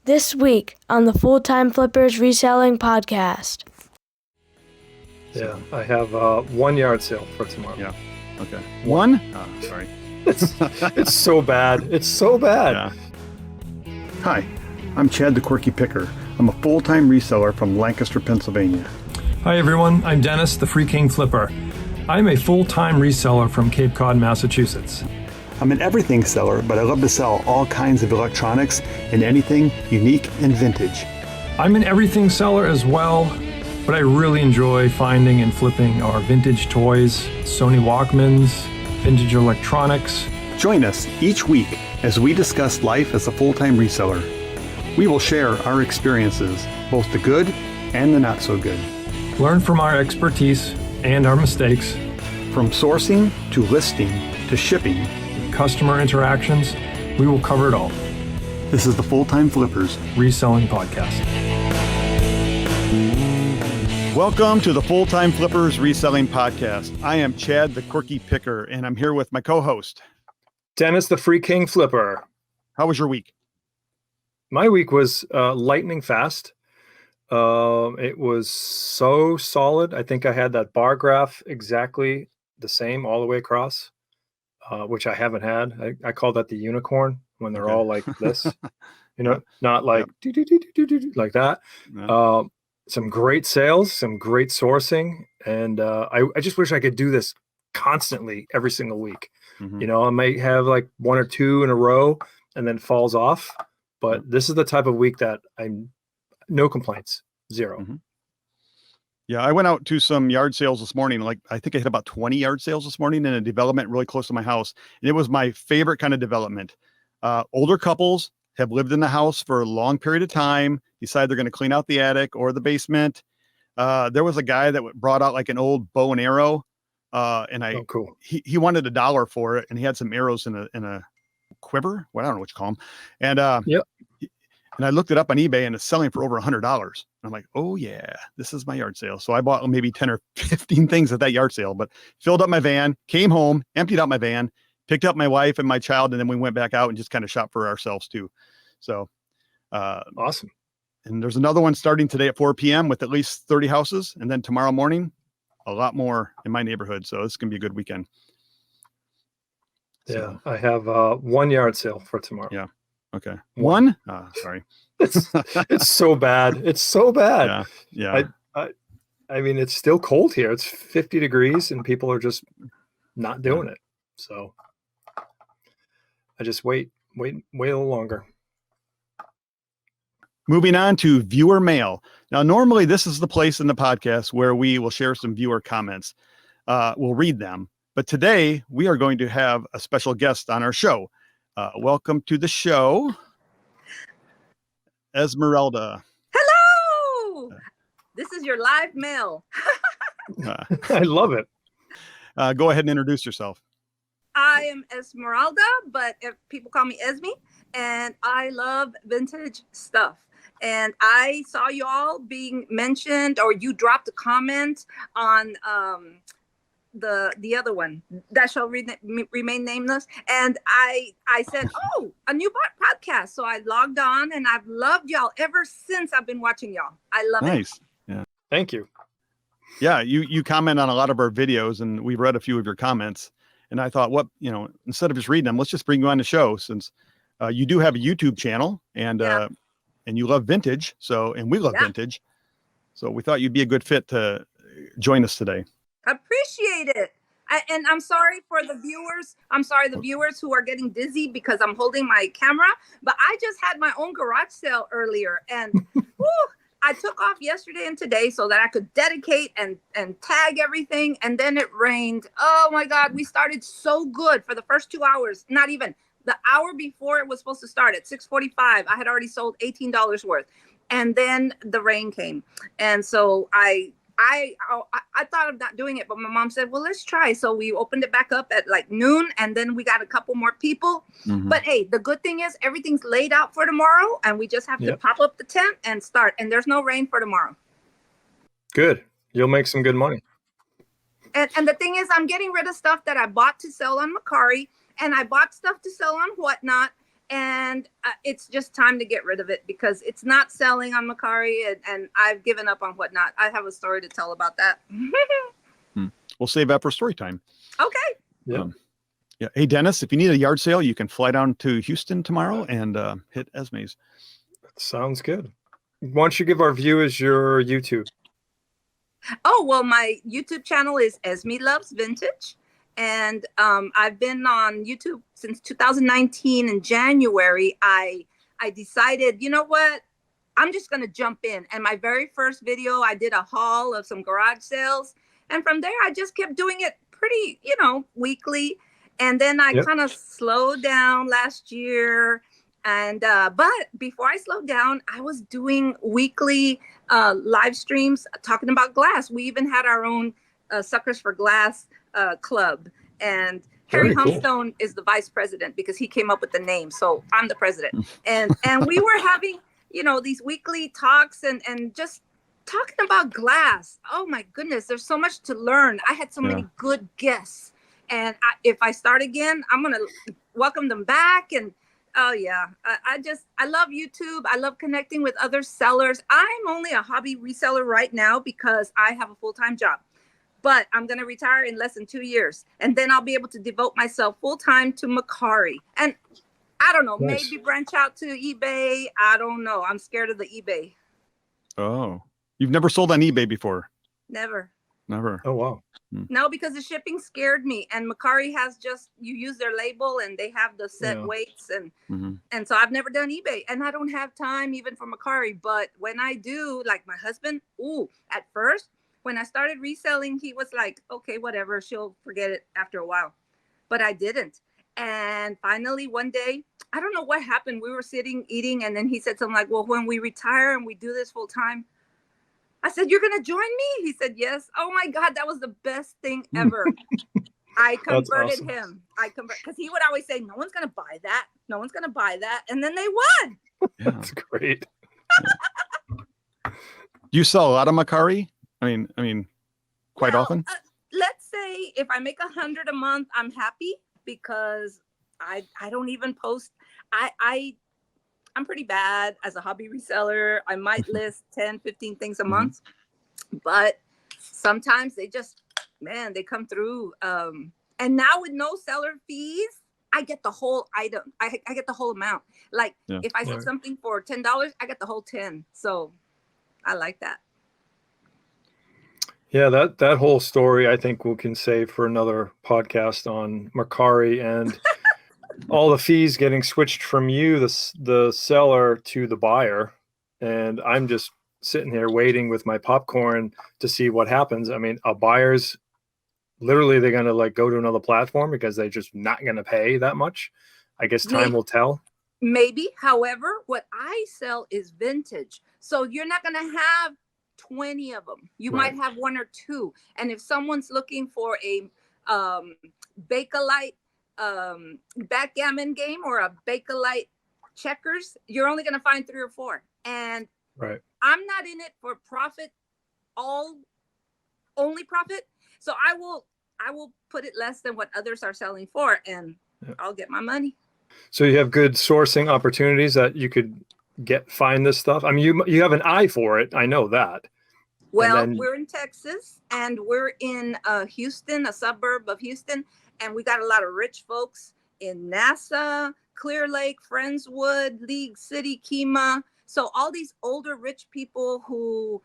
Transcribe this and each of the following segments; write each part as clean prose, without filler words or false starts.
This week on the Full-Time Flippers Reselling Podcast. Yeah, I have one yard sale for tomorrow. Yeah. Okay. One? Sorry. It's so bad. It's so bad. Yeah. Hi, I'm Chad the Quirky Picker. I'm a full-time reseller from Lancaster, Pennsylvania. Hi everyone, I'm Denis, the Free King Flipper. I'm a full-time reseller from Cape Cod, Massachusetts. I'm an everything seller, but I love to sell all kinds of electronics and anything unique and vintage. I'm an everything seller as well, but I really enjoy finding and flipping our vintage toys, Sony Walkmans, vintage electronics. Join us each week as we discuss life as a full-time reseller. We will share our experiences, both the good and the not so good. Learn from our expertise and our mistakes. From sourcing to listing to shipping, Customer interactions, we will cover it all. this is the Full-Time Flippers Reselling Podcast. Welcome to the Full-Time Flippers Reselling Podcast. I am Chad the Quirky Picker, and I'm here with my co-host. Denis, the Free King Flipper. How was your week? My week was lightning fast. It was so solid. I think I had that bar graph exactly the same all the way across, which I haven't had. I call that the unicorn when they're all like this, not like like that. Yeah. Some great sales, some great sourcing. And I just wish I could do this constantly every single week. Mhm. I might have like one or two in a row and then falls off. But this is the type of week that I'm no complaints, zero. Mhm. Yeah, I went out to some yard sales this morning. I think I hit about 20 yard sales this morning in a development really close to my house. And it was my favorite kind of development. Older couples have lived in the house for a long period of time, decide they're going to clean out the attic or the basement. There was a guy that brought out like an old bow and arrow. And Oh, cool. he wanted $1 for it, and he had some arrows in a quiver. Well, I don't know what you call them. And Yep. and I looked it up on eBay, and it's selling for over $100. I'm like, oh yeah, this is my yard sale. So I bought maybe 10 or 15 things at that yard sale, but filled up my van, came home, emptied out my van, picked up my wife and my child, and then we went back out and just kind of shopped for ourselves too. So, Awesome. and there's another one starting today at 4 p.m. with at least 30 houses. And then tomorrow morning, a lot more in my neighborhood. So it's going to be a good weekend. Yeah. I have one yard sale for tomorrow. Yeah. Okay. One? Sorry. It's so bad. It's so bad. Yeah. I mean, it's still cold here. It's 50 degrees and people are just not doing it. So I just wait a little longer. Moving on to viewer mail. Now, normally this is the place in the podcast where we will share some viewer comments. We'll read them. But today we are going to have a special guest on our show. Welcome to the show, Esmerelda. Hello! This is your live mail. I love it. Go ahead and introduce yourself. I am Esmerelda, but if people call me Esme, and I love vintage stuff. And I saw y'all being mentioned, or you dropped a comment on the other one that shall remain nameless, and I said, oh, a new podcast. So I logged on, and I've loved y'all ever since. I've been watching y'all. I love it. Nice. Yeah. Thank you. Yeah. You comment on a lot of our videos, and we've read a few of your comments. And I thought, instead of just reading them, let's just bring you on the show, since you do have a YouTube channel, and you love vintage. And we love vintage. So we thought you'd be a good fit to join us today. Appreciate it. And I'm sorry for the viewers. I'm sorry, the viewers who are getting dizzy because I'm holding my camera, but I just had my own garage sale earlier, and I took off yesterday and today so that I could dedicate and tag everything. And then it rained. Oh my God. We started so good for the first 2 hours. Not even the hour before it was supposed to start at 6:45. I had already sold $18 worth. And then the rain came. And so I thought of not doing it, but my mom said, well, let's try. So we opened it back up at like noon, and then we got a couple more people. Mm-hmm. But hey, the good thing is everything's laid out for tomorrow, and we just have to pop up the tent and start. And there's no rain for tomorrow. Good. You'll make some good money. And the thing is, I'm getting rid of stuff that I bought to sell on Mercari, and I bought stuff to sell on Whatnot. and it's just time to get rid of it because it's not selling on Mercari, and I've given up on whatnot. I have a story to tell about that. We'll save that for story time. Okay. Yeah. Yeah. Hey, Dennis, if you need a yard sale, you can fly down to Houston tomorrow and hit Esme's. Sounds good. Why don't you give our viewers your YouTube? Oh, well, my YouTube channel is Esme Loves Vintage. And I've been on YouTube since 2019. In January, I decided, you know what? I'm just going to jump in. And my very first video, I did a haul of some garage sales. And from there, I just kept doing it pretty, weekly. And then I kind of slowed down last year. And but before I slowed down, I was doing weekly live streams talking about glass. We even had our own Suckers for Glass club. And Harry Humstone is the vice president because he came up with the name. So I'm the president. And we were having, these weekly talks and just talking about glass. Oh my goodness, there's so much to learn. I had so many good guests. And if I start again, I'm going to welcome them back. And oh yeah, I love YouTube. I love connecting with other sellers. I'm only a hobby reseller right now because I have a full-time job. But I'm going to retire in less than 2 years. And then I'll be able to devote myself full-time to Mercari. And I don't know, maybe branch out to eBay. I don't know. I'm scared of the eBay. Oh, you've never sold on eBay before? Never. Oh, wow. No, because the shipping scared me. And Mercari has you use their label and they have the set weights. And so I've never done eBay. And I don't have time even for Mercari. But when I do, like my husband, at first, when I started reselling, he was like, okay, whatever, she'll forget it after a while. But I didn't. And finally, one day, I don't know what happened. We were sitting, eating, and then he said something like, well, when we retire and we do this full time, I said, you're going to join me? He said, yes. Oh my God, that was the best thing ever. I converted him. Because he would always say, no one's going to buy that. No one's going to buy that. And then they won. That's great. Do you sell a lot of Mercari? I mean, quite often. Let's say if I make 100 a month, I'm happy because I don't even post. I'm pretty bad as a hobby reseller. I might list 10, 15 things a month, but sometimes they come through. And now with no seller fees, I get the whole item. I get the whole amount. Like if I sell something for $10, I get the whole 10. So I like that. Yeah, that whole story, I think we can save for another podcast on Mercari and all the fees getting switched from you, the seller, to the buyer. And I'm just sitting here waiting with my popcorn to see what happens. I mean, a buyer's literally, they're going to go to another platform because they're just not going to pay that much. I guess time will tell. Maybe. However, what I sell is vintage. So you're not going to have 20 of them. You might have 1 or 2. And if someone's looking for a Bakelite backgammon game or a Bakelite checkers, you're only going to find 3 or 4. And I'm not in it for profit, only profit. So I will put it less than what others are selling for, and I'll get my money. So you have good sourcing opportunities that you could find this stuff. I mean, you have an eye for it. I know that. Well, we're in Texas and we're in Houston, a suburb of Houston. And we got a lot of rich folks in NASA, Clear Lake, Friendswood, League City, Kemah. So all these older rich people who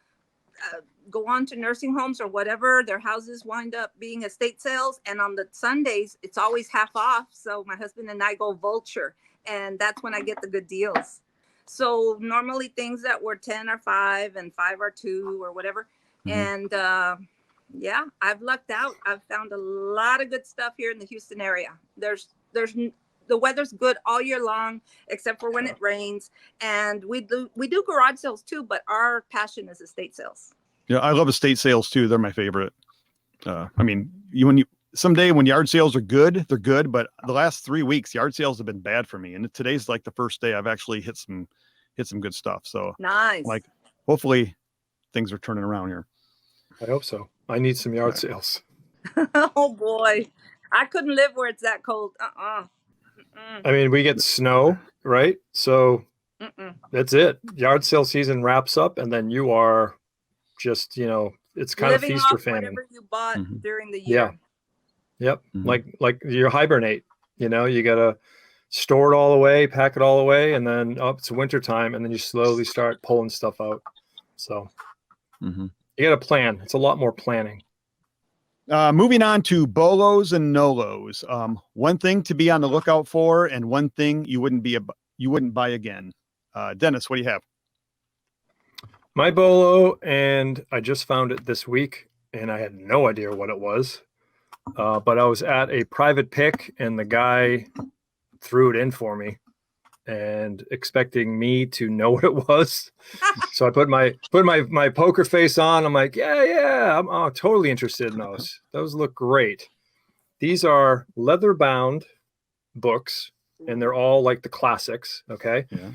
go on to nursing homes or whatever, their houses wind up being estate sales. And on the Sundays, it's always half off. So my husband and I go vulture. And that's when I get the good deals. So normally things that were 10 are 5 and 5 are 2 or whatever. And I've lucked out. I've found a lot of good stuff here in the Houston area. The weather's good all year long, except for when it rains. And we do garage sales too, but our passion is estate sales. Yeah, I love estate sales too. They're my favorite. I mean, someday when yard sales are good, they're good. But the last 3 weeks, yard sales have been bad for me. And today's like the first day I've actually hit some good stuff. So nice. Like, hopefully things are turning around here. I hope so. I need some yard sales. Oh boy, I couldn't live where it's that cold. I mean, we get snow right? So Mm-mm. that's it. Yard sale season wraps up, and then you are just, it's kind Living of feast or off famine. whatever you bought Mhm. during the Yeah. year. Yep. Mhm. Like you hibernate, you gotta store it all away, pack it all away, and then it's winter time, and then you slowly start pulling stuff out. So Mhm. you got to plan. It's a lot more planning. Moving on to bolos and nolos. One thing to be on the lookout for, and one thing you wouldn't buy again. Dennis, what do you have? My bolo, and I just found it this week, and I had no idea what it was. But I was at a private pick, and the guy threw it in for me, and expecting me to know what it was. So I put my poker face on. I'm like, yeah, I'm totally interested in those. Those look great. These are leather bound books, and they're all like the classics. Okay. Yeah.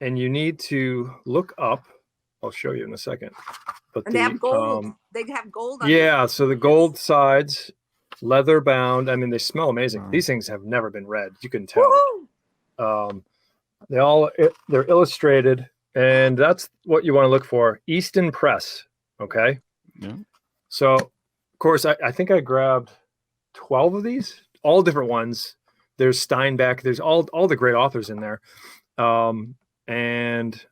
And you need to look up. I'll show you in a second. But And they have gold. They have gold on yeah, these. so the gold sides, leather bound. I mean, they smell amazing. Wow. These things have never been read. You can tell. They're illustrated, and that's what you want to look for. Easton Press. Okay. Yeah. So, of course, I think I grabbed 12 of these, all different ones. There's Steinbeck. There's all the great authors in there. And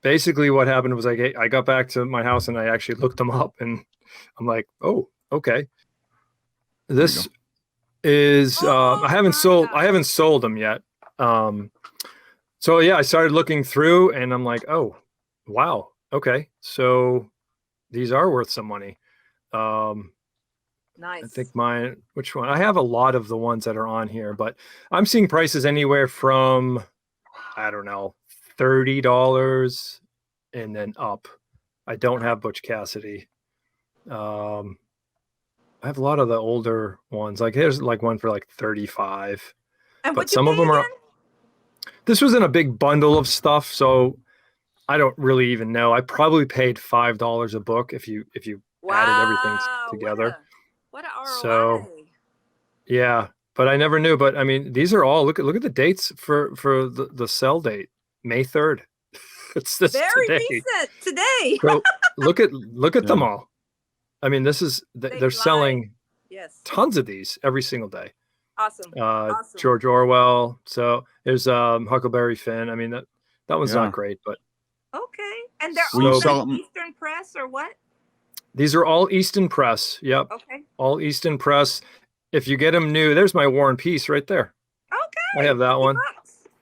basically what happened was I got back to my house and I actually looked them up, and I'm like, oh, okay. This is I haven't sold them yet. So yeah, I started looking through and I'm like, oh, wow. Okay. So these are worth some money. Nice. I think which one? I have a lot of the ones that are on here, but I'm seeing prices anywhere from, I don't know, $30 and then up. I don't have Butch Cassidy. I have a lot of the older ones. Like there's like one for like 35. And But what you some of pay them are. again? This was in a big bundle of stuff, so I don't really even know. I probably paid $5 a book if you added everything together. What a ROI. So yeah, but I never knew. But I mean, these are all look at the dates for the sell date, May 3rd. It's this very today. recent today. So look at them all. I mean, this is they're selling tons of these every single day. Awesome. Awesome. George Orwell. So there's Huckleberry Finn. I mean that one's not great, but okay. And they're Will you all sell from them? Eastern Press or what? These are all Easton Press. Yep. Okay. All Easton Press. If you get them new, there's my War and Peace right there. Okay. I have that one. $50.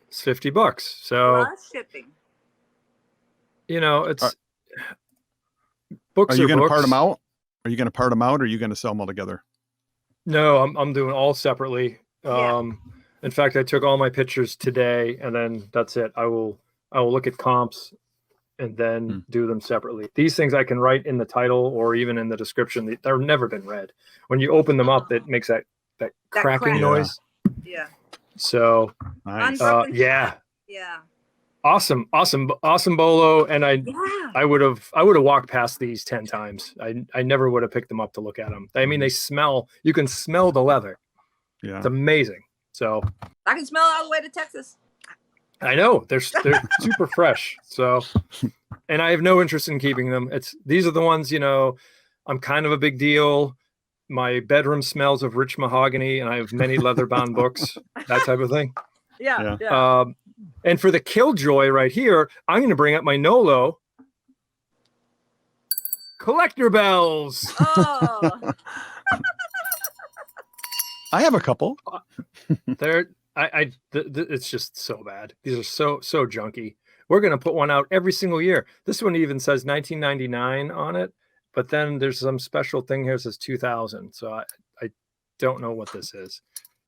It's $50. So plus shipping. it's books. Are you going to books. part them out? Are you going to part them out, or are you going to sell them all together? No, I'm doing all separately. In fact, I took all my pictures today, and then that's it. I will look at comps and then do them separately. These things I can write in the title or even in the description. They've never been read. When you open them up, it makes that cracking noise. Yeah. So Nice. yeah. Yeah. Awesome bolo. And I would have walked past these 10 times. I never would have picked them up to look at them. I mean, you can smell the leather. Yeah. It's amazing. So I can smell it all the way to Texas. I know they're super fresh. So, and I have no interest in keeping them. These are the ones, I'm kind of a big deal. My bedroom smells of rich mahogany, and I have many leather bound books, that type of thing. Yeah. And for the Killjoy right here, I'm going to bring up my Nolo collector bells. Oh. I have a couple. It's just so bad. These are so junky. We're going to put one out every single year. This one even says 1999 on it, but then there's some special thing here that says 2000. So I don't know what this is.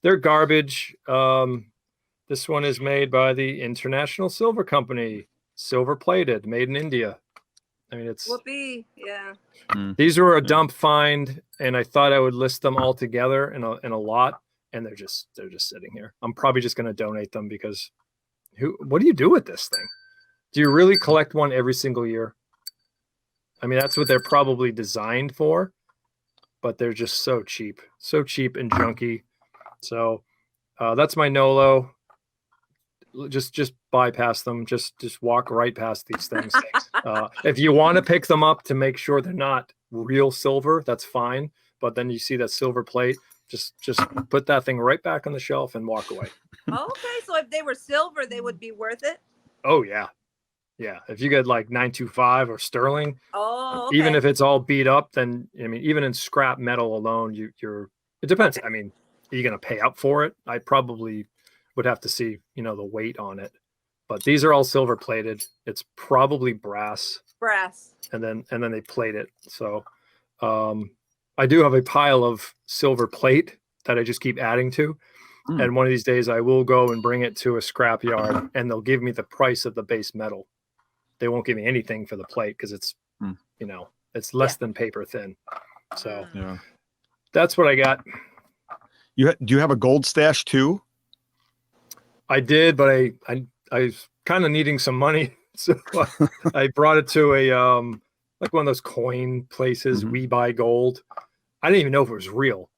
They're garbage. This one is made by the International Silver Company, silver plated, made in India. I mean, it's Whoopee. Yeah. These were a dump find, and I thought I would list them all together in a lot, and they're just sitting here. I'm probably just going to donate them because what do you do with this thing? Do you really collect one every single year? I mean, that's what they're probably designed for, but they're just so cheap and junky. So that's my Nolo. just bypass them. Just walk right past these things. If you want to pick them up to make sure they're not real silver, that's fine. But then you see that silver plate, just put that thing right back on the shelf and walk away. Okay, so if they were silver, they would be worth it. Oh yeah. Yeah. If you get like 925 or sterling, Oh, okay. even if it's all beat up, then I mean, even in scrap metal alone, it depends. Okay. I mean, are you going to pay up for it? I probably would have to see, the weight on it. But these are all silver plated. It's probably brass. And then they plate it. So I do have a pile of silver plate that I just keep adding to. And one of these days I will go and bring it to a scrap yard and they'll give me the price of the base metal. They won't give me anything for the plate because it's, it's less than paper thin. So that's what I got. Do you have a gold stash too? I did, but I was kind of needing some money. So I brought it to a, like one of those coin places, We Buy Gold. I didn't even know if it was real.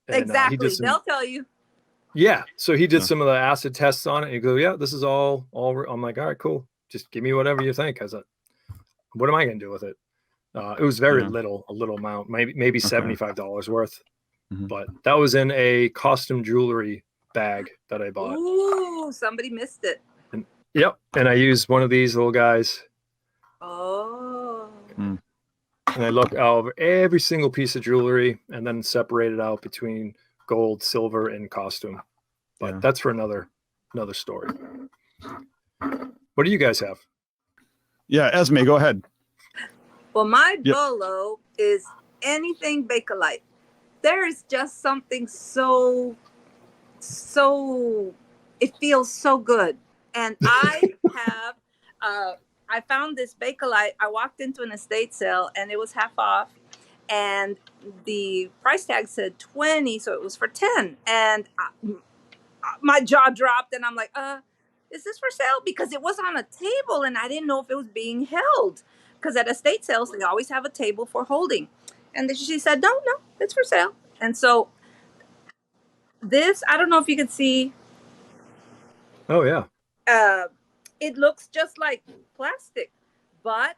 And, exactly. They'll tell you. Yeah. So he did some of the acid tests on it. And he goes, yeah, this is all. I'm like, all right, cool. Just give me whatever you think. I was like, what am I going to do with it? It was very a little amount, maybe $75 worth. But that was in a costume jewelry bag that I bought. Ooh, somebody missed it. And, yep. And I used one of these little guys. Oh. And I looked over every single piece of jewelry and then separated out between gold, silver, and costume. But that's for another story. What do you guys have? Yeah, Esme, go ahead. Well, my bolo is anything Bakelite. There is just something so it feels so good. And I have I found this Bakelite. I walked into an estate sale and it was half off and the price tag said 20, so it was for 10. And my jaw dropped and I'm like, is this for sale? Because it was on a table and I didn't know if it was being held. Because at estate sales, they always have a table for holding. And then she said, no, it's for sale. And so this, I don't know if you can see. Oh, yeah. It looks just like plastic, but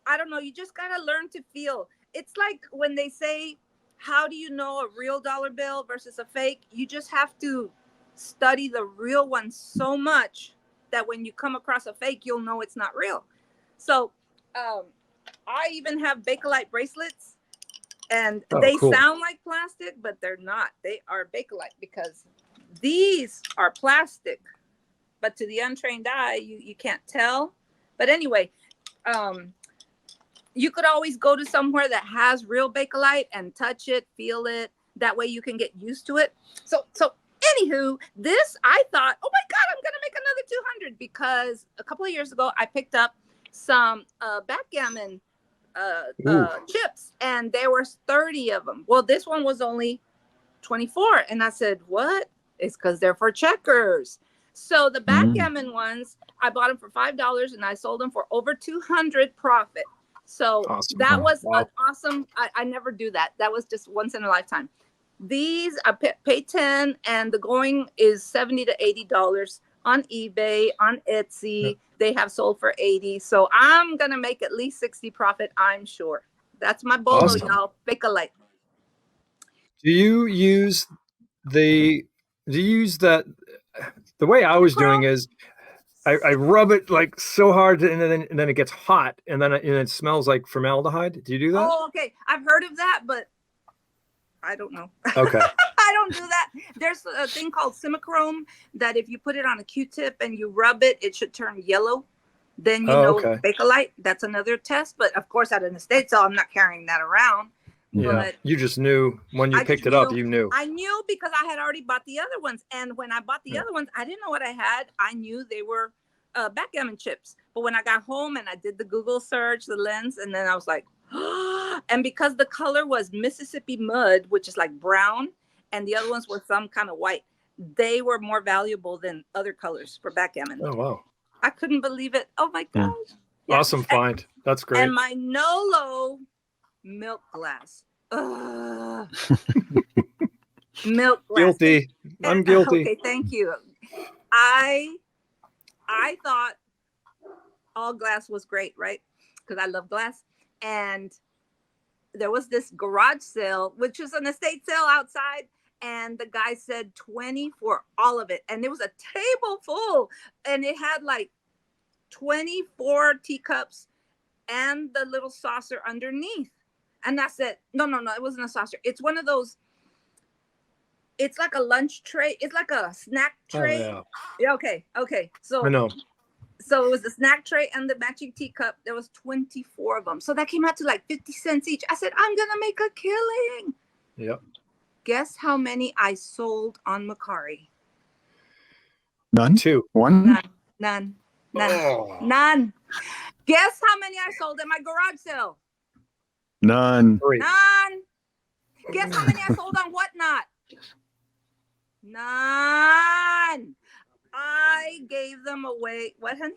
I don't know. You just got to learn to feel. It's like when they say, how do you know a real dollar bill versus a fake? You just have to study the real one so much that when you come across a fake, you'll know it's not real. So I even have Bakelite bracelets and they sound like plastic, but they're not. They are Bakelite because these are plastic, but to the untrained eye, you can't tell. But anyway, you could always go to somewhere that has real Bakelite and touch it, feel it. That way you can get used to it. So anywho, this, I thought, oh my God, I'm going to make another 200 because a couple of years ago, I picked up some backgammon chips and there were 30 of them. Well, this one was only 24. And I said, what? It's because they're for checkers. So the backgammon ones, I bought them for $5 and I sold them for over 200 profit. So that was an awesome. I never do that. That was just once in a lifetime. These I pay 10 and the going is $70 to $80 on eBay, on Etsy. They have sold for 80. So I'm going to make at least 60 profit. I'm sure. That's my bolo, y'all. Bakelite. Do you use that? The way I was doing is I rub it like so hard and then it gets hot and then it smells like formaldehyde. Do you do that? Oh, okay. I've heard of that, but I don't know. Okay. I don't do that. There's a thing called simichrome that if you put it on a Q-tip and you rub it, it should turn yellow. Then you know Bakelite. That's another test. But of course, at an estate sale, I'm not carrying that around. Yeah. But you just knew when you picked it up, you knew. I knew because I had already bought the other ones. And when I bought the other ones, I didn't know what I had. I knew they were backgammon chips. But when I got home and I did the Google search, the lens, and then I was like, and because the color was Mississippi mud, which is like brown, and the other ones were some kind of white, they were more valuable than other colors for backgammon. Oh, wow. I couldn't believe it. Oh, my gosh. Yeah. Awesome find. That's great. And my Nolo milk glass. Milk glass. Guilty. I'm guilty. Okay, thank you. I thought all glass was great, right? Because I love glass. And there was this garage sale, which was an estate sale outside. And the guy said 20 for all of it. And it was a table full. And it had like 24 teacups and the little saucer underneath. And I said, no, it wasn't a saucer. It's one of those, it's like a lunch tray. It's like a snack tray. Oh, Yeah, okay. I know. So it was the snack tray and the matching teacup. There was 24 of them. So that came out to like 50 cents each. I said, I'm going to make a killing. Yep. Guess how many I sold on Mercari? None? 2. One? None. Oh. None. Guess how many I sold at my garage sale? None. 3. None. Guess how many I sold on Whatnot? None. I gave them away. What, honey?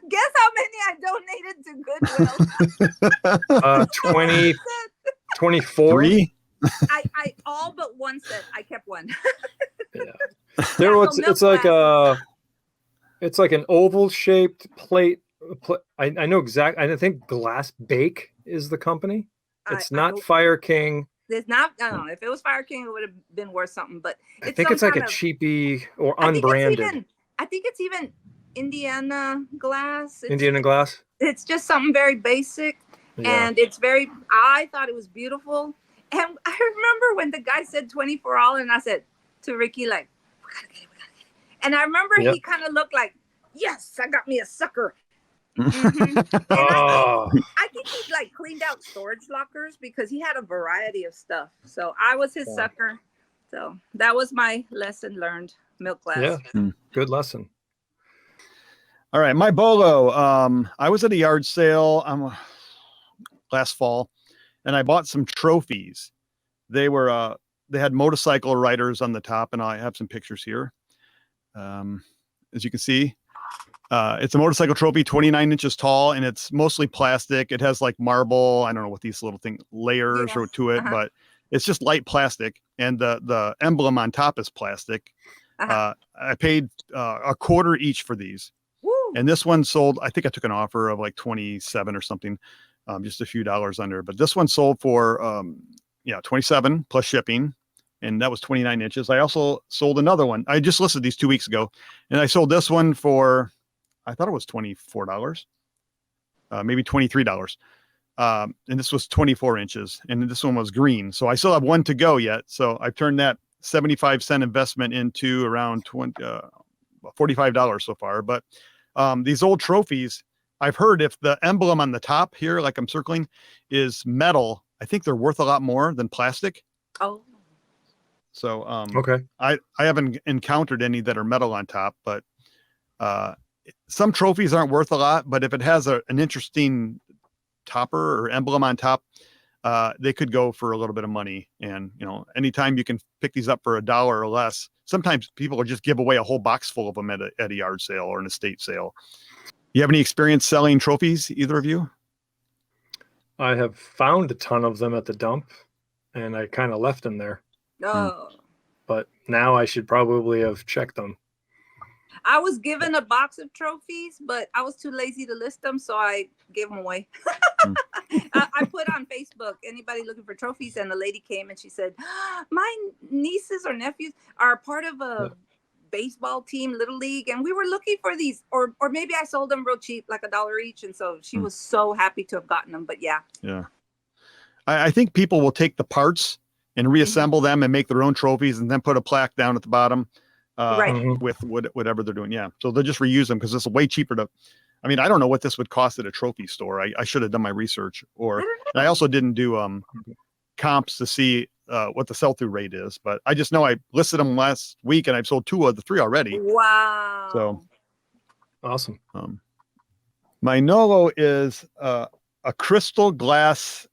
Guess how many I donated to Goodwill? 20, 24. 3? I all but one set. I kept one. Yeah. Yeah, Was. so milk It's like glass. it's like an oval shaped plate. I know exactly. I think Glass Bake is the company. It's not Fire King. It's not. I don't know. If it was Fire King, it would have been worth something. But I think it's like a cheapy or unbranded. I think it's even Indiana glass. Indiana glass. It's just something very basic, Yeah. and it's very. I thought it was beautiful, and I remember when the guy said 20 for all, and I said to Ricky, like, we gotta get it. And I remember he kind of looked like, yes, I got me a sucker. Oh. I think he like cleaned out storage lockers because he had a variety of stuff. So I was his sucker. So that was my lesson learned. Milk glass. Yeah. Good lesson. All right, my bolo. I was at a yard sale last fall, and I bought some trophies. They were they had motorcycle riders on the top, and I have some pictures here. As you can see, it's a motorcycle trophy, 29 inches tall, and it's mostly plastic. It has like marble. I don't know what these little layers or to it, but it's just light plastic, and the emblem on top is plastic. I paid a quarter each for these. Woo. And this one sold, I think I took an offer of like 27 or something, just a few dollars under, but this one sold for 27 plus shipping, and that was 29 inches. I also sold another one. I just listed these 2 weeks ago, and I sold this one for, I thought it was $24, maybe $23. And this was 24 inches, and this one was green. So I still have one to go yet. So I've turned that 75-cent investment into around $45 so far. But these old trophies, I've heard if the emblem on the top here, like I'm circling, is metal, I think they're worth a lot more than plastic. Oh. So Okay. I haven't encountered any that are metal on top, but some trophies aren't worth a lot. But if it has an interesting topper or emblem on top, they could go for a little bit of money. And anytime you can pick these up for $1 or less, sometimes people will just give away a whole box full of them at a yard sale or an estate sale. You have any experience selling trophies, either of you? I have found a ton of them at the dump, and I kind of left them there. No. But now I should probably have checked them. I was given a box of trophies, but I was too lazy to list them, so I gave them away. I put on Facebook, anybody looking for trophies, and the lady came and she said, my nieces or nephews are part of a baseball team, Little League, and we were looking for these, or maybe I sold them real cheap, like $1 each, and so she was so happy to have gotten them. But yeah. I think people will take the parts and reassemble them and make their own trophies, and then put a plaque down at the bottom with whatever they're doing. So they'll just reuse them because it's way cheaper to. I mean, I don't know what this would cost at a trophy store. I should have done my research, and I also didn't do comps to see what the sell-through rate is. But I just know I listed them last week, and I've sold 2 of the 3 already. Wow! So awesome. My Nolo is a crystal glass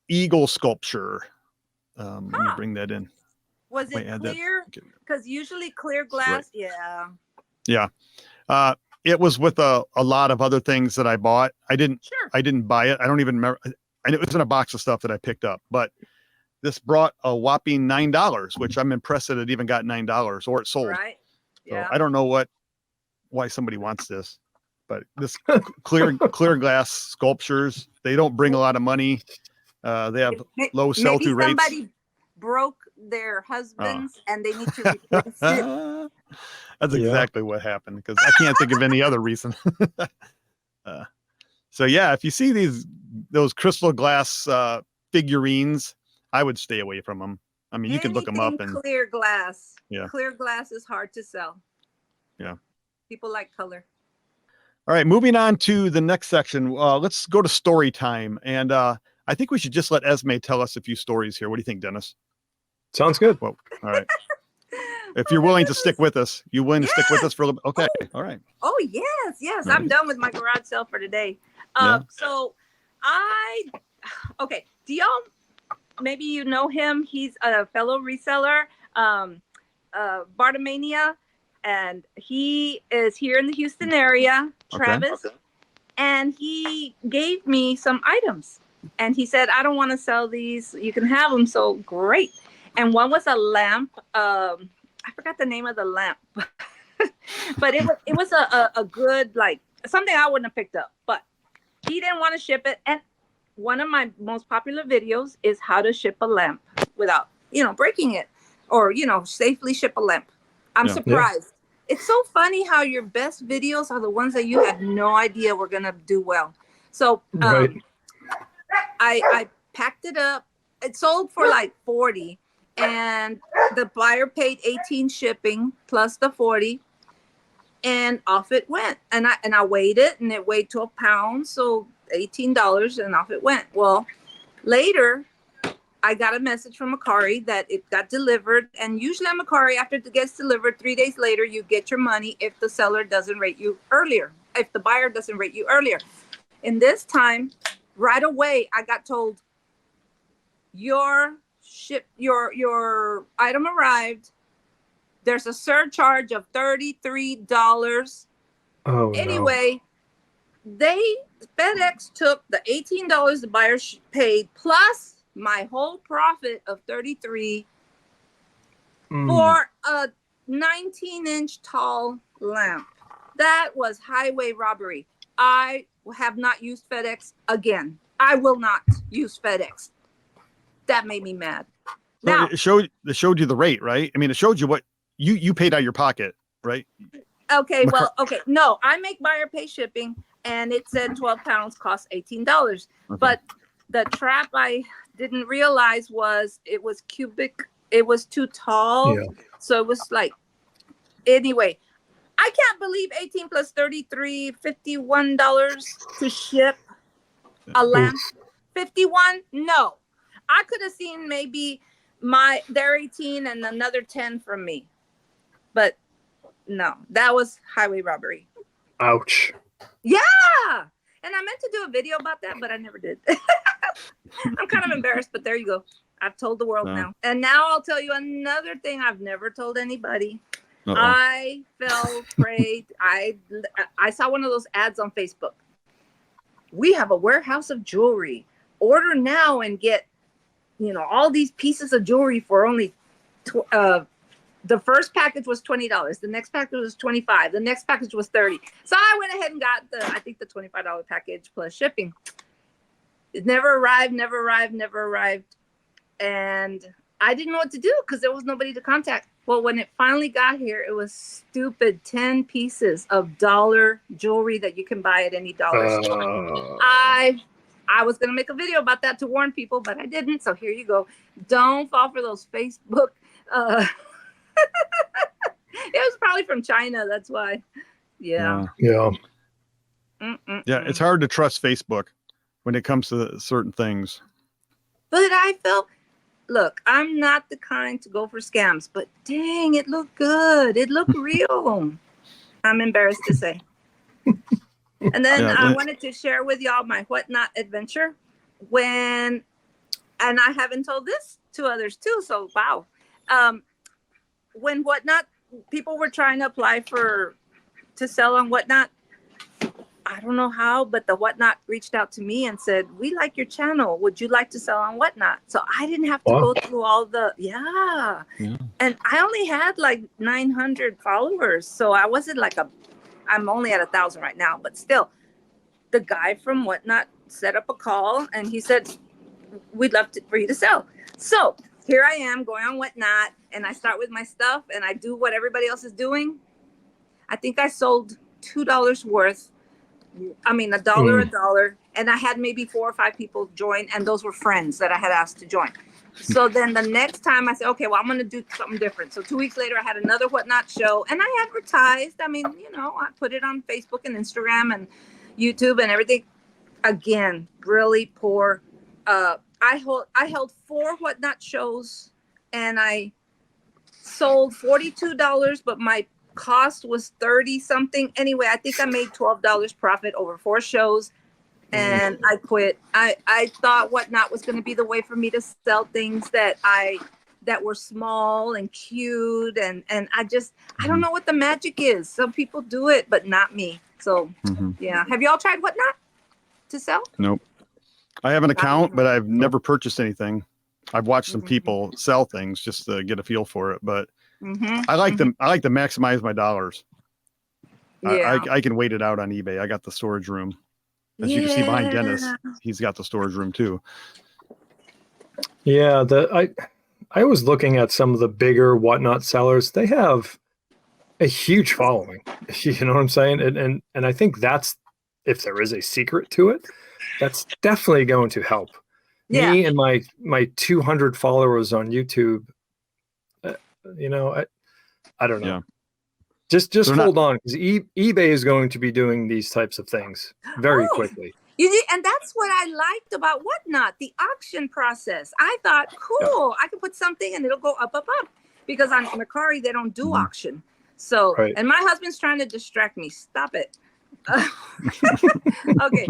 eagle sculpture. Let me bring that in. Was it clear? Because usually clear glass, Yeah. It was with a lot of other things that I bought. I didn't buy it. I don't even remember. And it was in a box of stuff that I picked up, but this brought a whopping $9, which I'm impressed that it even got $9 or it sold. Right. Yeah. I don't know why somebody wants this, but this clear glass sculptures, they don't bring a lot of money. They have low sell-through rates. Maybe somebody broke their husbands and they need to replace it. That's exactly what happened, because I can't think of any other reason. So yeah, if you see those crystal glass figurines, I would stay away from them. I mean, you can look them up and clear glass. Yeah. Clear glass is hard to sell. Yeah. People like color. All right, moving on to the next section. Let's go to story time. And I think we should just let Esme tell us a few stories here. What do you think, Dennis? Sounds good. Well, all right. If you're willing to stick with us, you willing to stick with us for a little bit? Okay. All right. Oh, yes. Right. I'm done with my garage sale for today. So okay. Do y'all, maybe you know him. He's a fellow reseller, Bartomania, and he is here in the Houston area, Travis. Okay. And he gave me some items. And he said, I don't want to sell these. You can have them. So great. And one was a lamp. I forgot the name of the lamp. But it was a good, like, something I wouldn't have picked up. But he didn't want to ship it. And one of my most popular videos is how to ship a lamp without, breaking it, or, safely ship a lamp. I'm surprised. Yeah. It's so funny how your best videos are the ones that you had no idea were going to do well. So I packed it up. It sold for like 40, and the buyer paid 18 shipping plus the 40, and off it went. And I weighed it, and it weighed 12 pounds, so $18, and off it went. Well, later I got a message from Mercari that it got delivered, and usually on Mercari, after it gets delivered 3 days later, you get your money if the seller doesn't rate you earlier, if the buyer doesn't rate you earlier. In this time, right away, I got told, your item arrived. There's a surcharge of $33. Oh, anyway, FedEx took the $18 the buyer paid plus my whole profit of $33 for a 19-inch tall lamp. That was highway robbery. I have not used FedEx again. I will not use FedEx. That made me mad. Now, it showed you the rate, right? I mean, it showed you what you paid out of your pocket, right? Okay, well, okay. No, I make buyer pay shipping, and it said 12 pounds cost $18. Okay. But the trap I didn't realize was it was cubic. It was too tall. Yeah. So it was like, anyway, I can't believe 18 plus 33, $51 to ship a lamp. 51? No. I could have seen maybe their 18 and another 10 from me. But no, that was highway robbery. Ouch. Yeah. And I meant to do a video about that, but I never did. I'm kind of embarrassed, but there you go. I've told the world now. And now I'll tell you another thing I've never told anybody. Uh-oh. I fell prey. I saw one of those ads on Facebook. We have a warehouse of jewelry. Order now and get, all these pieces of jewelry for only, the first package was $20. The next package was $25. The next package was $30. So I went ahead and got the $25 package plus shipping. It never arrived. And I didn't know what to do because there was nobody to contact. Well, when it finally got here, it was stupid 10 pieces of dollar jewelry that you can buy at any dollar store. I was going to make a video about that to warn people, but I didn't. So here you go. Don't fall for those Facebook. It was probably from China. That's why. Yeah. Yeah, it's hard to trust Facebook when it comes to certain things. But I felt, look, I'm not the kind to go for scams, but dang, it looked good. It looked real. I'm embarrassed to say. And then I wanted to share with y'all my whatnot adventure and I haven't told this to others too. So, wow. When whatnot, people were trying to apply to sell on whatnot, I don't know how, but the Whatnot reached out to me and said, "We like your channel. Would you like to sell on Whatnot?" So I didn't have to go through all the And I only had like 900 followers, so I wasn't like I'm only at 1,000 right now, but still, the guy from Whatnot set up a call and he said, "We'd love for you to sell." So here I am going on Whatnot, and I start with my stuff and I do what everybody else is doing. I think I sold $2 worth. I mean, a dollar, and I had maybe 4 or 5 people join, and those were friends that I had asked to join. So then the next time I said, okay, well, I'm going to do something different. So 2 weeks later, I had another Whatnot show, and I advertised. I mean, I put it on Facebook and Instagram and YouTube and everything. Again, really poor. I held 4 Whatnot shows, and I sold $42, but my cost was 30 something. Anyway, I think I made $12 profit over 4 shows, and I quit. I thought Whatnot was going to be the way for me to sell things that were small and cute, and I don't know what the magic is. Some people do it, but not me. So yeah. Have y'all tried Whatnot to sell? Nope. I have an account, but I've never purchased anything. I've watched some people sell things just to get a feel for it, but I like to maximize my dollars. Yeah. I can wait it out on eBay. I got the storage room. As you can see behind Dennis, he's got the storage room too. Yeah, I was looking at some of the bigger Whatnot sellers. They have a huge following. You know what I'm saying? And I think that's, if there is a secret to it, that's definitely going to help. Yeah. Me and my 200 followers on YouTube. I don't know. Yeah. Just hold on, because eBay is going to be doing these types of things very quickly. And that's what I liked about Whatnot, the auction process. I thought, cool, I can put something and it'll go up, up, up. Because on Mercari, they don't do auction. So, and my husband's trying to distract me. Stop it. Okay.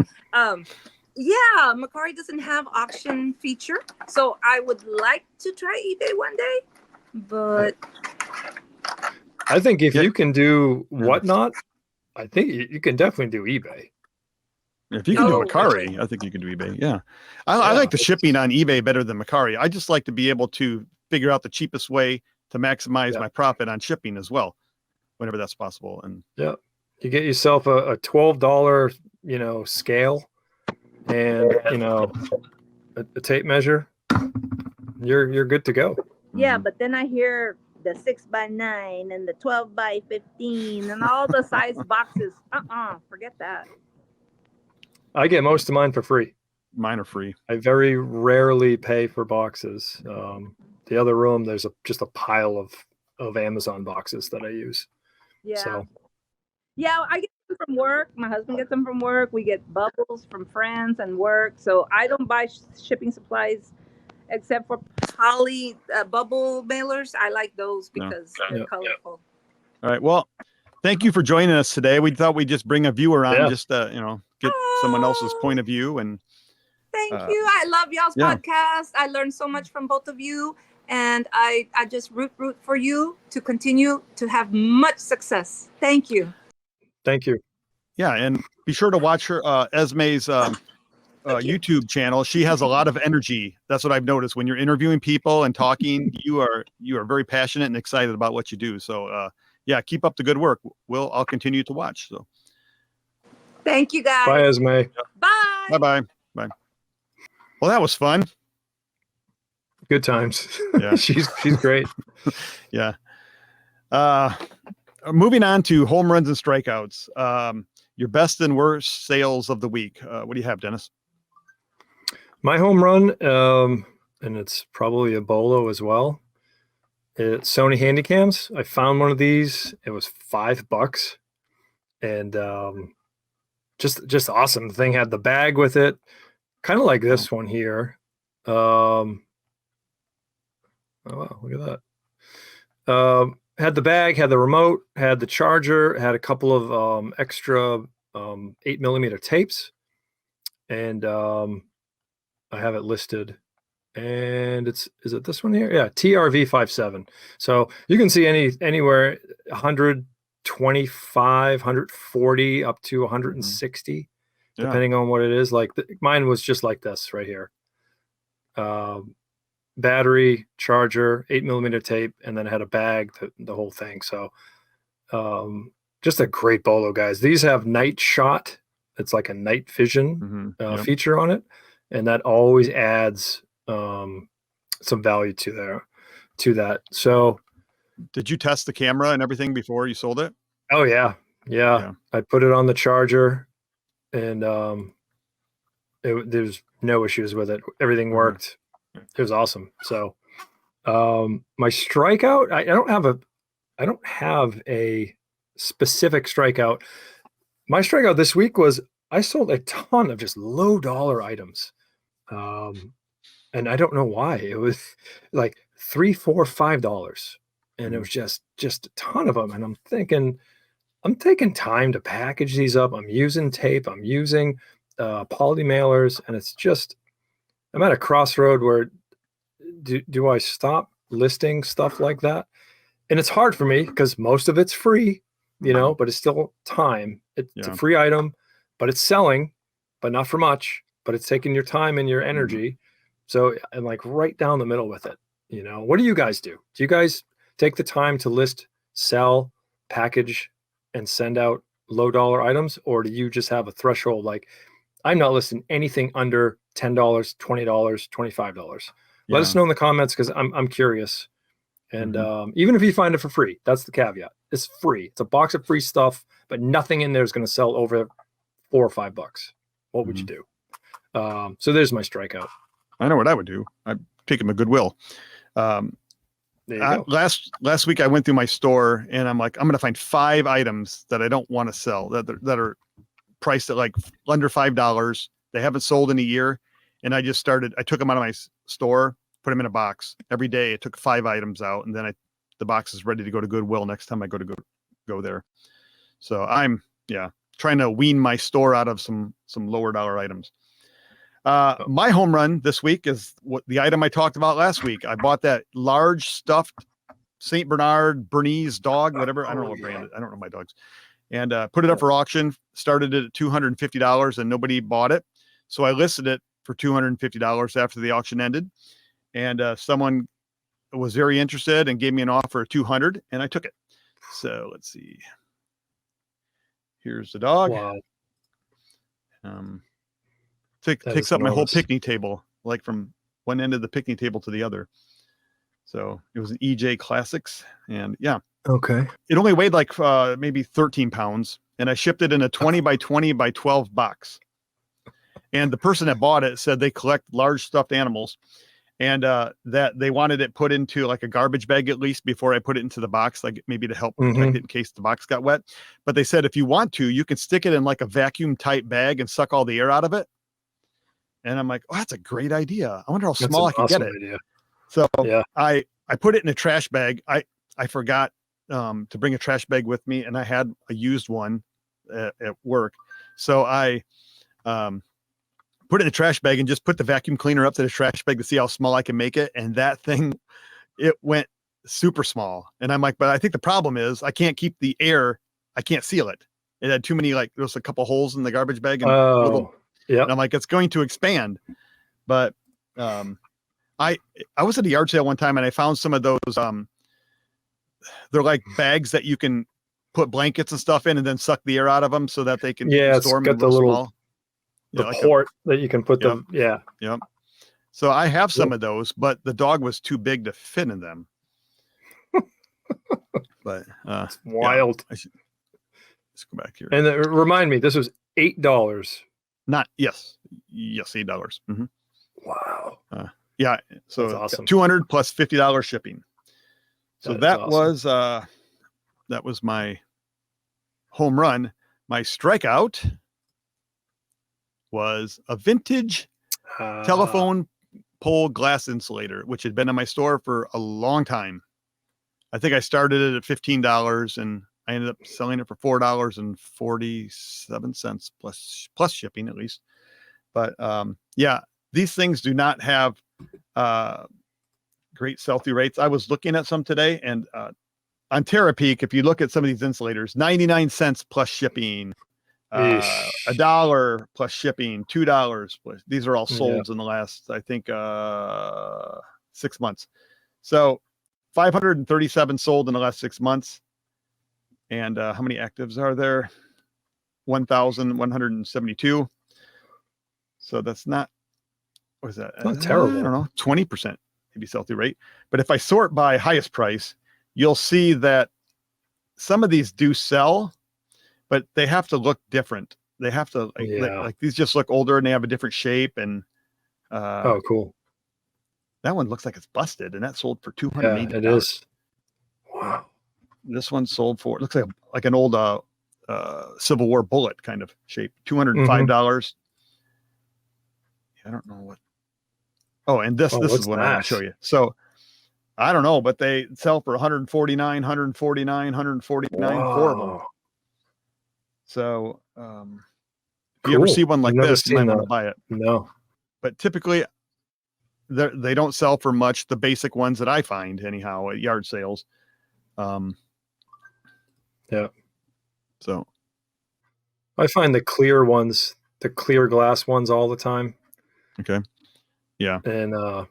Yeah, Mercari doesn't have auction feature. So I would like to try eBay one day, but I think if you can do Whatnot, I think you can definitely do eBay. If you can do Mercari, I think you can do eBay. Yeah. I like the shipping on eBay better than Mercari. I just like to be able to figure out the cheapest way to maximize my profit on shipping as well, whenever that's possible. And you get yourself a $12, scale and, a tape measure. You're good to go. Yeah, but then I hear the 6x9 and the 12x15 and all the size boxes. Forget that. I get most of mine for free. Mine are free. I very rarely pay for boxes. The other room, there's just a pile of Amazon boxes that I use. Yeah. So. Yeah, I get them from work. My husband gets them from work. We get bubbles from friends and work. So I don't buy shipping supplies except for poly bubble mailers. I like those because they're colorful. All right. Well, thank you for joining us today. We thought we'd just bring a viewer on, just get someone else's point of view. And thank you. I love y'all's podcast. I learned so much from both of you, and I just root for you to continue to have much success. Thank you. Thank you. Yeah, and be sure to watch her Esme's YouTube channel. She has a lot of energy. That's what I've noticed. When you're interviewing people and talking, you are very passionate and excited about what you do. So keep up the good work. I'll continue to watch. So thank you, guys. Bye, Esme. Bye. Bye. Well, that was fun. Good times. Yeah. she's great. Yeah. Moving on to home runs and strikeouts. Your best and worst sales of the week. What do you have, Dennis? My home run, and it's probably a bolo as well. It's Sony Handycams. I found one of these. It was $5, and just awesome. The thing had the bag with it, kind of like this one here. Oh wow, look at that. Had the bag, had the remote, had the charger, had a couple of extra 8mm tapes, and I have it listed. And is it this one here? Yeah, TRV 57. So you can see anywhere 100 125, 140 up to 160, Yeah. depending on what it is. Like mine was just like this right here. Battery, charger, 8mm tape, and then I had a bag, the whole thing. So just a great bolo, guys. These have night shot. It's like a night vision feature on it, and that always adds some value to that. So did you test the camera and everything before you sold it? oh yeah. I put it on the charger, and there's no issues with it. Everything worked. It was awesome. So my strikeout, I don't have a specific strikeout. My strikeout this week was I sold a ton of just low dollar items. And I don't know why. It was like $3, $4, $5. And it was just a ton of them. And I'm thinking, I'm taking time to package these up. I'm using tape. I'm using poly mailers. And it's just, I'm at a crossroad where do I stop listing stuff like that? And it's hard for me because most of it's free, but it's still time. It's a free item, but it's selling, but not for much, but it's taking your time and your energy. So I'm like right down the middle with it. What do you guys do? Do you guys take the time to list, sell, package, and send out low dollar items? Or do you just have a threshold? Like I'm not listing anything under $10, $20, $25. Let us know in the comments, because I'm curious. And even if you find it for free, that's the caveat. It's free. It's a box of free stuff, but nothing in there is going to sell over $4 or $5. What would you do? So there's my strikeout. I know what I would do. I'd take him a Goodwill. There you go. Last week I went through my store and I'm like, I'm going to find 5 items that I don't want to sell that are priced at like under $5. They haven't sold in a year. And I took them out of my store, put them in a box every day. I took 5 items out, and then the box is ready to go to Goodwill next time I go there. So I'm trying to wean my store out of some lower dollar items. My home run this week is the item I talked about last week. I bought that large stuffed St. Bernard Bernese dog, whatever. I don't know what brand it. I don't know my dogs. And put it up for auction. Started it at $250, and nobody bought it. So I listed it for $250 after the auction ended. And someone was very interested and gave me an offer of $200, and I took it. So let's see. Here's the dog. Wow. Takes up my whole picnic table, like from one end of the picnic table to the other. So it was an EJ Classics, and okay. It only weighed like maybe 13 pounds, and I shipped it in a 20 by 20 by 12 box. And the person that bought it said they collect large stuffed animals, and that they wanted it put into like a garbage bag at least before I put it into the box, like maybe to help protect it in case the box got wet. But they said if you want to, you can stick it in like a vacuum tight bag and suck all the air out of it. And I'm like, oh, that's a great idea. I wonder how small I can get it. Idea. So I put it in a trash bag. I forgot to bring a trash bag with me, and I had a used one at work. So I put it in a trash bag and just put the vacuum cleaner up to the trash bag to see how small I can make it. And that thing, it went super small. And I'm like, but I think the problem is I can't keep the air. I can't seal it. It had too many, like there was a couple holes in the garbage bag. And and I'm like, it's going to expand. But I was at a yard sale one time and I found some of those, they're like bags that you can put blankets and stuff in and then suck the air out of them so that they can store them. It's got the little small. The port that you can put them. Yep. So I have some of those, but the dog was too big to fit in them. But it's wild. Let's go back here. And remind me, this was $8. Yes, $8. Mm-hmm. Wow. So that's awesome. $200 plus $50 shipping. So that awesome. was my home run. My strikeout was a vintage telephone pole glass insulator, which had been in my store for a long time. I think I started it at $15 and I ended up selling it for $4.47 plus shipping at least. But these things do not have great sell-through rates. I was looking at some today, and on Terapeak, if you look at some of these insulators, 99 cents plus shipping, $1 plus shipping, $2 plus. These are all sold in the last, I think, 6 months. So 537 sold in the last 6 months. And how many actives are there? 1,172. So that's not, what is that? Not terrible. I don't know, 20% maybe sell-through rate. But if I sort by highest price, you'll see that some of these do sell, but they have to look different. They have to like these just look older and they have a different shape. And oh, cool. That one looks like it's busted, and that sold for $280. Yeah, it is. Wow. This one sold for, it looks like an old Civil War bullet kind of shape. $205. I don't know what. Oh, and this is what I want to show you. So I don't know, but they sell for 149, 149, 149, four of them. So if you ever see one like this, you might want to buy it. No. But typically they don't sell for much. The basic ones that I find anyhow at yard sales. Yeah. So I find the clear ones, the clear glass ones all the time. Okay. Yeah. And not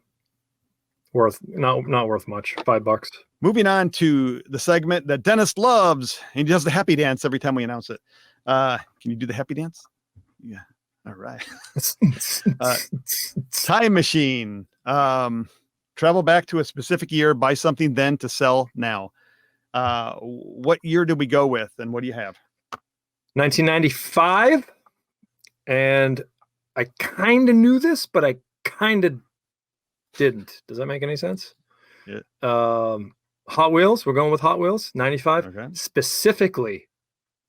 worth much. $5. Moving on to the segment that Dennis loves. And he does the happy dance every time we announce it. Can you do the happy dance? Yeah. All right. Time machine. Travel back to a specific year, buy something then to sell now. What year did we go with, and what do you have? 1995. And I kind of knew this, but I kind of didn't. Does that make any sense? Yeah. Hot Wheels. We're going with Hot Wheels. 95. Okay. Specifically,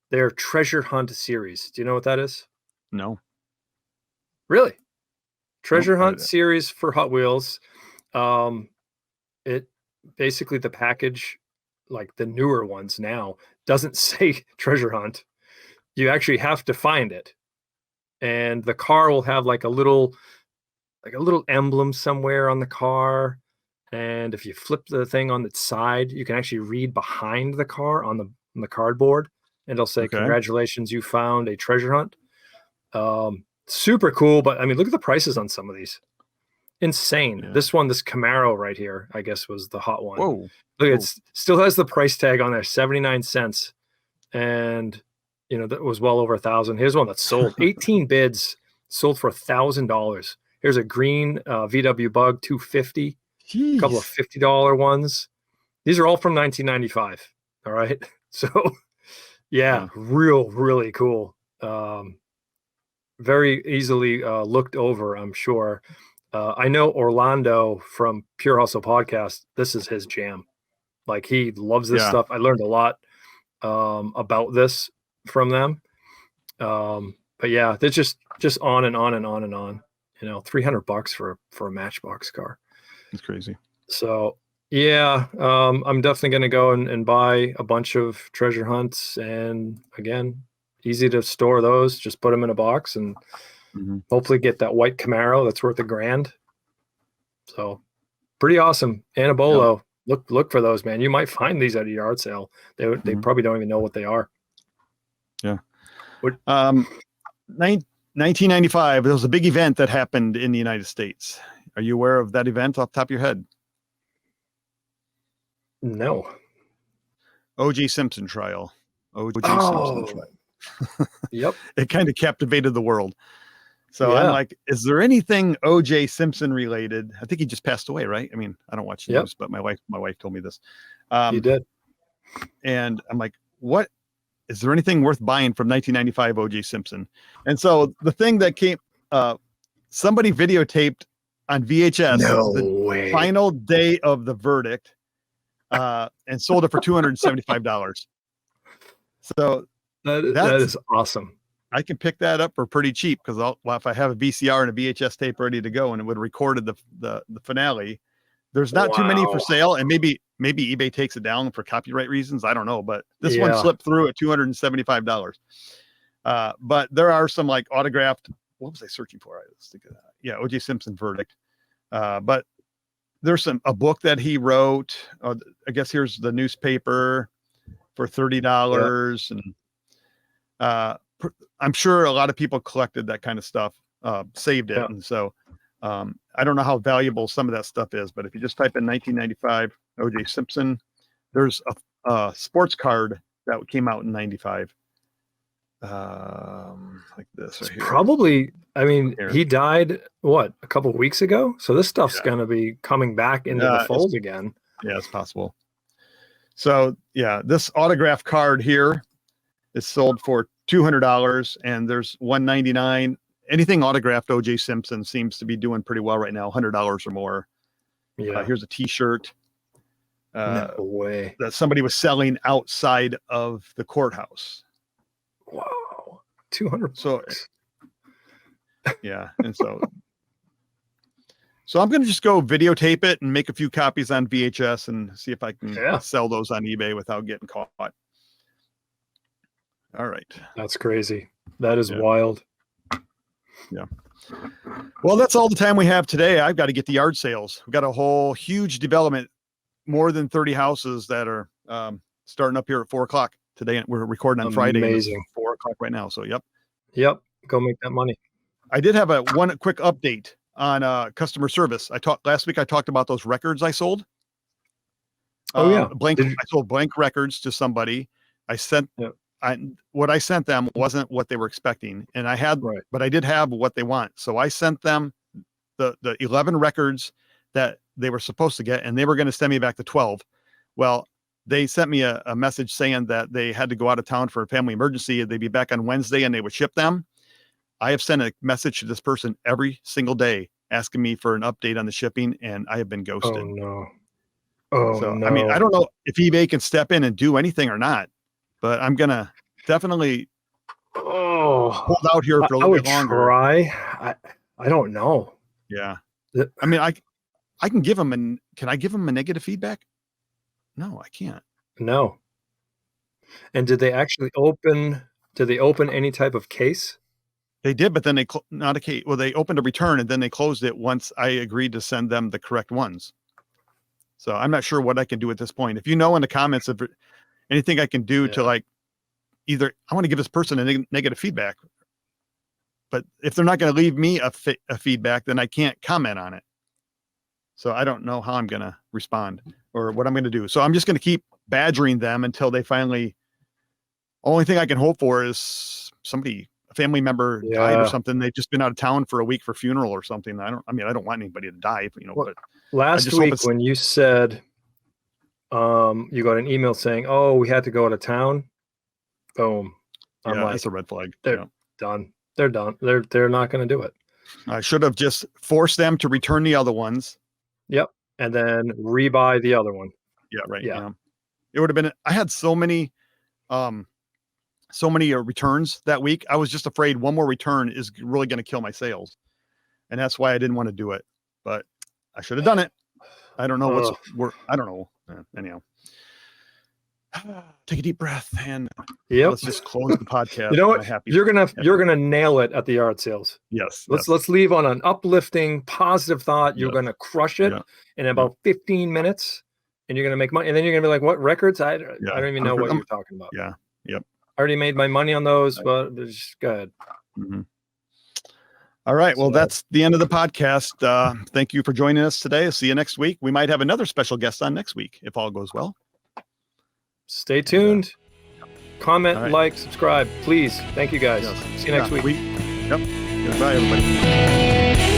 their Treasure Hunt series. Do you know what that is? No. Really? Treasure Hunt series for Hot Wheels. It basically, the package, like the newer ones now, doesn't say Treasure Hunt. You actually have to find it. And the car will have like a little emblem somewhere on the car. And if you flip the thing on its side, you can actually read behind the car on the cardboard, and it'll say, "Congratulations, you found a treasure hunt." Super cool, but I mean, look at the prices on some of these. Insane. Yeah. This Camaro right here, I guess, was the hot one. Whoa. Look, it still has the price tag on there, 79 cents. And you know, that was well over 1,000. Here's one that's sold 18 bids, sold for $1,000. Here's a green VW Bug 250. Jeez. A couple of $50 ones. These are all from 1995. All right. So yeah, really cool. Very easily looked over, I'm sure. I know Orlando from Pure Hustle Podcast, this is his jam. Like, he loves this stuff. I learned a lot about this from them. But yeah, they're just on and on and on and on. You know, $300 for a Matchbox car. That's crazy. So yeah, I'm definitely going to go and buy a bunch of treasure hunts. And again, easy to store those. Just put them in a box and hopefully get that white Camaro that's worth $1,000. So pretty awesome. Annabolo, look for those, man. You might find these at a yard sale. They probably don't even know what they are. Yeah. 1995, there was a big event that happened in the United States. Are you aware of that event off the top of your head? No. O.J. Simpson trial. O.J. Simpson trial. Yep. It kind of captivated the world. So I'm like, is there anything O.J. Simpson related? I think he just passed away, right? I mean, I don't watch news, but my wife told me this. You did. And I'm like, what? Is there anything worth buying from 1995 O.J. Simpson? And so the thing that came, somebody videotaped on VHS the final day of the verdict, and sold it for $275. So that is awesome. I can pick that up for pretty cheap because if I have a VCR and a VHS tape ready to go and it would have recorded the finale, there's not too many for sale, and maybe eBay takes it down for copyright reasons. I don't know, but this one slipped through at $275. But there are some like autographed. What was I searching for? Let's think of that. Yeah, O.J. Simpson verdict. But there's a book that he wrote. I guess here's the newspaper for $30, and I'm sure a lot of people collected that kind of stuff, saved it, and so I don't know how valuable some of that stuff is. But if you just type in 1995 O.J. Simpson, there's a sports card that came out in 95. Like this right here. Probably, I mean, Here. he died a couple of weeks ago, so this stuff's going to be coming back into the fold again. Yeah, it's possible. So yeah, this autograph card here is sold for $200, and there's $199. Anything autographed O.J. Simpson seems to be doing pretty well right now, $100 or more. Yeah, Here's a T-shirt no way. that somebody was selling outside of the courthouse. Wow, $200. So yeah, and so I'm going to just go videotape it and make a few copies on VHS and see if I can sell those on eBay without getting caught. All right. That's crazy. That is wild. Yeah. Well, that's all the time we have today. I've got to get the yard sales. We've got a whole huge development, more than 30 houses that are starting up here at 4:00 today. We're recording on Friday. Amazing. 4:00 right now. So, yep. Go make that money. I did have one quick update on customer service. Last week. I talked about those records I sold. I sold blank records to somebody. I sent. What I sent them wasn't what they were expecting, and but I did have what they want. So I sent them the 11 records that they were supposed to get, and they were going to send me back the 12. Well, they sent me a message saying that they had to go out of town for a family emergency, and they'd be back on Wednesday, and they would ship them. I have sent a message to this person every single day asking me for an update on the shipping, and I have been ghosted. Oh no. No. I mean, I don't know if eBay can step in and do anything or not, but I'm gonna definitely hold out here for a little bit longer. Try. I don't know. Yeah. I mean, I can give them can I give them a negative feedback? No, I can't. No. And did they actually open any type of case? They did, but then not a case. Well, they opened a return and then they closed it once I agreed to send them the correct ones. So I'm not sure what I can do at this point. If you know in the comments if anything I can do to either I want to give this person a negative feedback, but if they're not going to leave me a feedback, then I can't comment on it. So I don't know how I'm going to respond or what I'm going to do. So I'm just going to keep badgering them until they finally. Only thing I can hope for is a family member died or something. They've just been out of town for a week for funeral or something. I don't want anybody to die, but last week when you said you got an email saying, "Oh, we had to go out of town." Boom. I'm like, that's a red flag. They're done. They're done. They're not going to do it. I should have just forced them to return the other ones. Yep. And then rebuy the other one. Yeah. Right. Yeah. It would have been. I had so many returns that week. I was just afraid one more return is really going to kill my sales, and that's why I didn't want to do it. But I should have done it. I don't know I don't know. Anyhow, take a deep breath and let's just close the podcast. You know what? You're gonna nail it at the yard sales. Yes. Let's leave on an uplifting, positive thought. You're gonna crush it in about 15 minutes, and you're gonna make money. And then you're gonna be like, "What records? I don't even know what you're talking about." Yeah. Yep. I already made my money on those, but it's good. Mm-hmm. All right. Well, that's the end of the podcast. Thank you for joining us today. I'll see you next week. We might have another special guest on next week if all goes well. Stay tuned. Comment, like, subscribe, please. Thank you guys. See you next week. Yep. Goodbye, everybody.